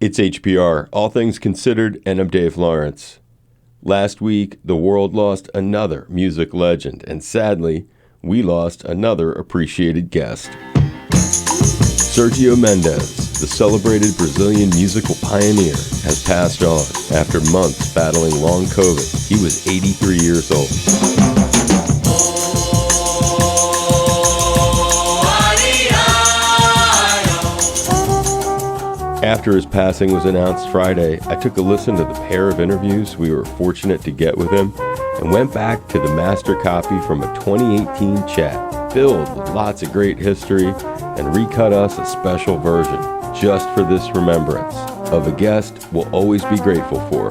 It's HPR, All Things Considered, and I'm Dave Lawrence. Last week, the world lost another music legend, and sadly, we lost another appreciated guest. Sergio Mendes, the celebrated Brazilian musical pioneer, has passed on after months battling long COVID. He was 83 years old. After his passing was announced Friday, I took a listen to the pair of interviews we were fortunate to get with him and went back to the master copy from a 2018 chat filled with lots of great history and recut us a special version just for this remembrance of a guest we'll always be grateful for,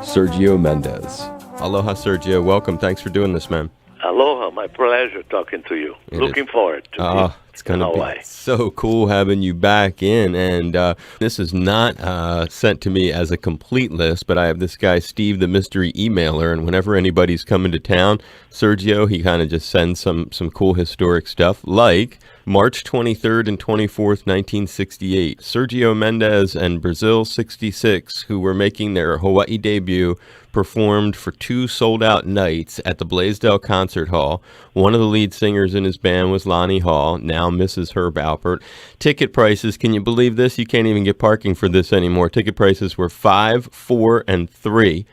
Sergio Mendes. Aloha, Sergio. Welcome. Thanks for doing this, man. Aloha. My pleasure talking to you. Looking forward to it's going to be so cool having you back in. And this is not sent to me as a complete list, but I have this guy, Steve, the mystery emailer, and whenever anybody's coming to town, Sergio, he kind of just sends some cool historic stuff, like March 23rd and 24th, 1968. Sergio Mendes and Brazil 66, who were making their Hawaii debut, performed for 2 sold-out nights at the Blaisdell Concert Hall. One of the lead singers in his band was Lonnie Hall, now Mrs. Herb Alpert. Ticket prices, can you believe this? You can't even get parking for this anymore. Ticket prices were $5, $4, and $3.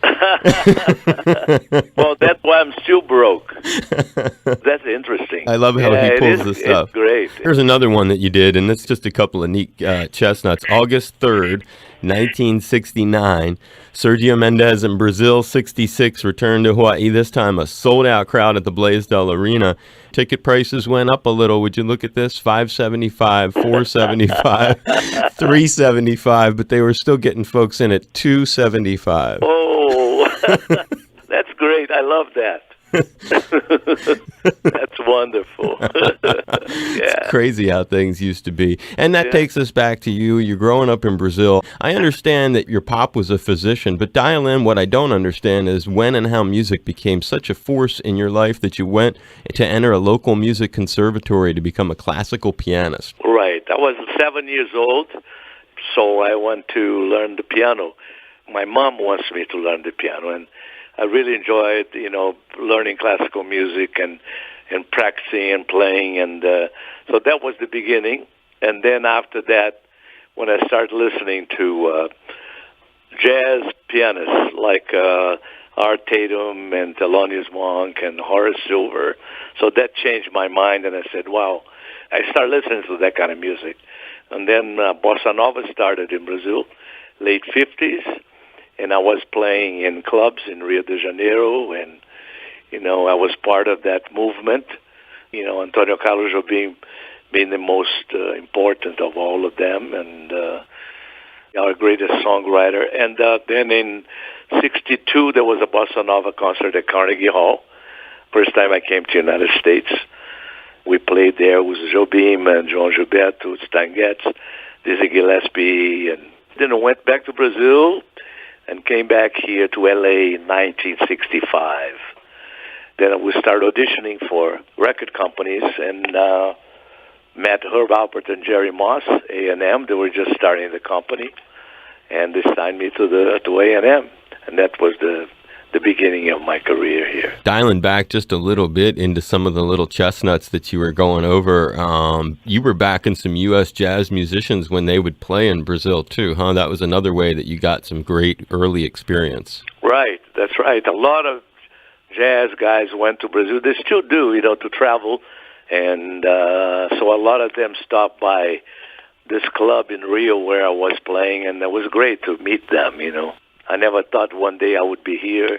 Well, that's why I'm still broke. That's interesting. I love how he pulls this stuff. It's great. Here's another one that you did, and it's just a couple of neat chestnuts. August 3rd, 1969, Sergio Mendes and Brazil 66 returned to Hawaii, this time a sold-out crowd at the Blaisdell Arena. Ticket prices went up a little. Would you look at this? $5.75, $4.75, $3.75, but they were still getting folks in at $2.75. Oh, that's great. I love that. That's wonderful. It's crazy how things used to be. And that takes us back to you. You're growing up in Brazil. I understand that your pop was a physician, but dial in. What I don't understand is when and how music became such a force in your life that you went to enter a local music conservatory to become a classical pianist. Right. I was 7 years old, so I went to learn the piano. My mom wants me to learn the piano, and I really enjoyed, learning classical music and practicing and playing. And so that was the beginning. And then after that, when I started listening to jazz pianists like Art Tatum and Thelonious Monk and Horace Silver, so that changed my mind. And I said, wow, I started listening to that kind of music. And then Bossa Nova started in Brazil, late 50s. And I was playing in clubs in Rio de Janeiro, and, I was part of that movement. Antonio Carlos Jobim being the most important of all of them, and our greatest songwriter. And then in 62, there was a Bossa Nova concert at Carnegie Hall. First time I came to the United States. We played there with Jobim and João Gilberto, Stan Getz, Dizzy Gillespie, and then I went back to Brazil and came back here to L.A. in 1965. Then we started auditioning for record companies and met Herb Alpert and Jerry Moss, A&M. They were just starting the company, and they signed me to A&M. And that was the beginning of my career here. Dialing back just a little bit into some of the little chestnuts that you were going over, you were backing some U.S. jazz musicians when they would play in Brazil too, huh? That was another way that you got some great early experience. Right, that's right. A lot of jazz guys went to Brazil. They still do, to travel. And so a lot of them stopped by this club in Rio where I was playing, and it was great to meet them, I never thought one day I would be here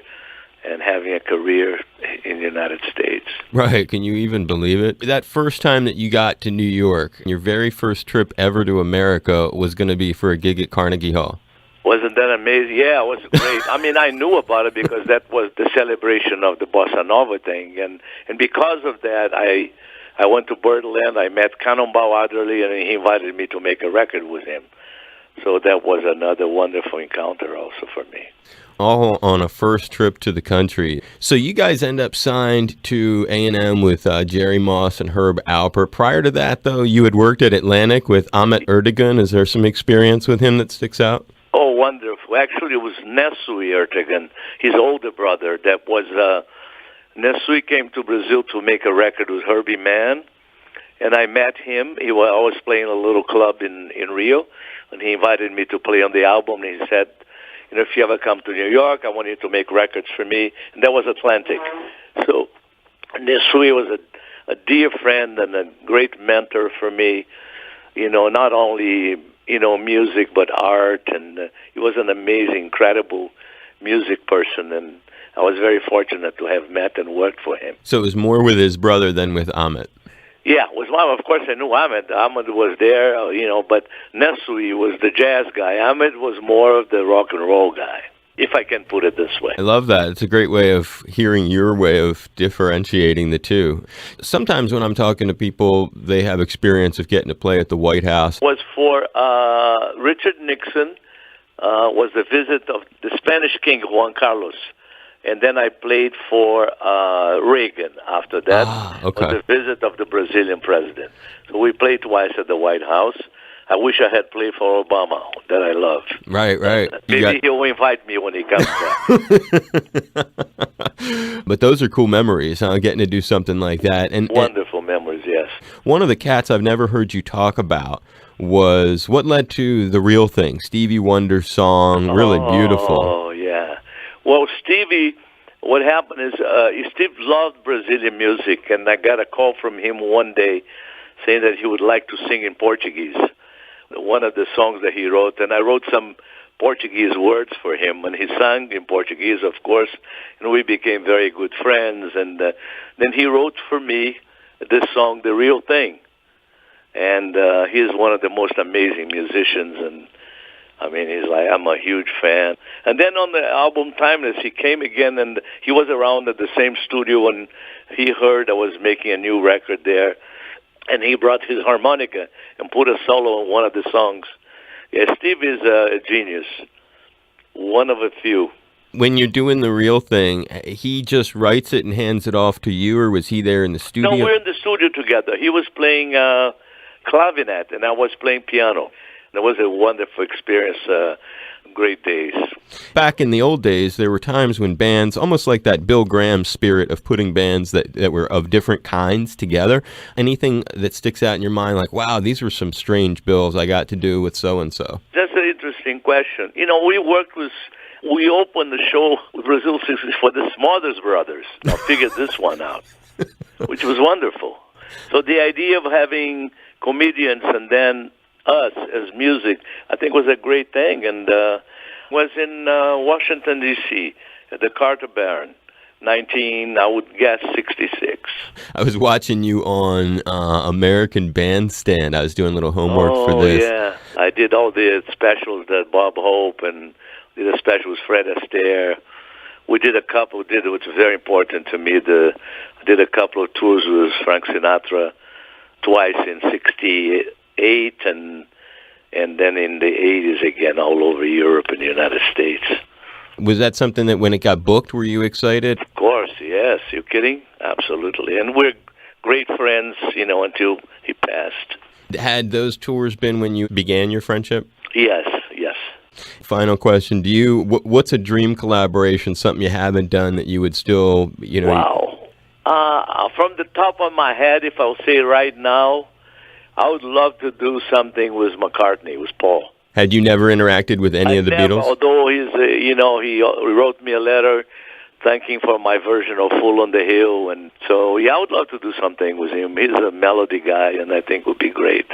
and having a career in the United States. Right. Can you even believe it? That first time that you got to New York, your very first trip ever to America was going to be for a gig at Carnegie Hall. Wasn't that amazing? Yeah, it was great. I mean, I knew about it because that was the celebration of the Bossa Nova thing. And because of that, I went to Birdland. I met Cannonball Adderley, and he invited me to make a record with him. So that was another wonderful encounter also for me. All on a first trip to the country. So you guys end up signed to A&M with Jerry Moss and Herb Alpert. Prior to that, though, you had worked at Atlantic with Ahmet Ertegun. Is there some experience with him that sticks out? Oh, wonderful. Actually, it was Nesui Ertegun, his older brother. That was, Nesui came to Brazil to make a record with Herbie Mann, and I met him. I was playing a little club in Rio, and he invited me to play on the album, and he said, if you ever come to New York, I want you to make records for me. And that was Atlantic. So Nesui was a dear friend and a great mentor for me, not only, music, but art. And he was an amazing, incredible music person. And I was very fortunate to have met and worked for him. So it was more with his brother than with Ahmet. Yeah, with Ahmet, of course I knew Ahmet. Ahmet was there, but Nesui was the jazz guy. Ahmet was more of the rock and roll guy, if I can put it this way. I love that. It's a great way of hearing your way of differentiating the two. Sometimes when I'm talking to people, they have experience of getting to play at the White House. Was for Richard Nixon, was the visit of the Spanish King Juan Carlos. And then I played for Reagan after that. Okay. Was the visit of the Brazilian president. So we played twice at the White House. I wish I had played for Obama, that I love. Right. Maybe he'll invite me when he comes back. But those are cool memories, getting to do something like that. And wonderful memories, yes. One of the cats I've never heard you talk about was what led to The Real Thing, Stevie Wonder's song, really beautiful. Oh, yeah. Well, Stevie, what happened is Steve loved Brazilian music, and I got a call from him one day saying that he would like to sing in Portuguese, one of the songs that he wrote. And I wrote some Portuguese words for him, and he sang in Portuguese, of course, and we became very good friends. And then he wrote for me this song, The Real Thing. And he's one of the most amazing musicians, and he's like, I'm a huge fan. And then on the album Timeless, he came again, and he was around at the same studio, and he heard I was making a new record there, and he brought his harmonica and put a solo on one of the songs. Yeah, Steve is a genius, one of a few. When you're doing The Real Thing, he just writes it and hands it off to you, or was he there in the studio? No, we're in the studio together. He was playing clavinet, and I was playing piano. It was a wonderful experience, great days. Back in the old days, there were times when bands, almost like that Bill Graham spirit of putting bands that were of different kinds together. Anything that sticks out in your mind, like, wow, these were some strange bills I got to do with so-and-so? That's an interesting question. We opened the show with Brazil 60 for the Smothers Brothers. Now figure this one out, which was wonderful. So the idea of having comedians and then us as music, I think was a great thing, and was in Washington, D.C., at the Carter Barron, I would guess 66. I was watching you on American Bandstand. I was doing a little homework for this. Oh, yeah. I did all the specials that Bob Hope, and did a special with Fred Astaire. We did a couple, it was very important to me. I did a couple of tours with Frank Sinatra, twice in 68 and then in the 80s again, all over Europe and the United States. Was that something that when it got booked, were you excited? Of course, yes. You kidding? Absolutely. And we're great friends, until he passed. Had those tours been when you began your friendship? Yes. Final question. What's a dream collaboration, something you haven't done that you would still, Wow. From the top of my head, if I'll say right now, I would love to do something with McCartney, with Paul. Had you never interacted with any of the Beatles? Although he wrote me a letter thanking for my version of Fool on the Hill, and so I would love to do something with him. He's a melody guy, and I think would be great.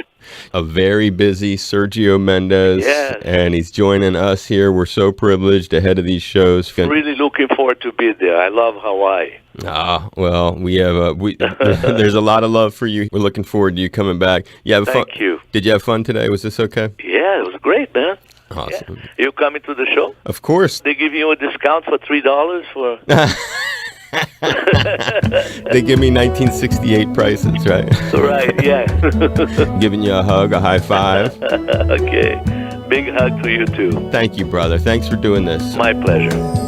A very busy Sergio Mendes, yes. And he's joining us here. We're so privileged ahead of these shows. Really looking forward to be there. I love Hawaii. Well, we have there's a lot of love for you. We're looking forward to you coming back. Thank you. Did you have fun today? Was this okay? Yeah, it was great, man. Awesome. Yeah. You coming to the show? Of course. They give you a discount for $3 for... They give me 1968 prices, right? Right, yeah. Giving you a hug, a high five. Okay. Big hug to you too. Thank you, brother. Thanks for doing this. My pleasure.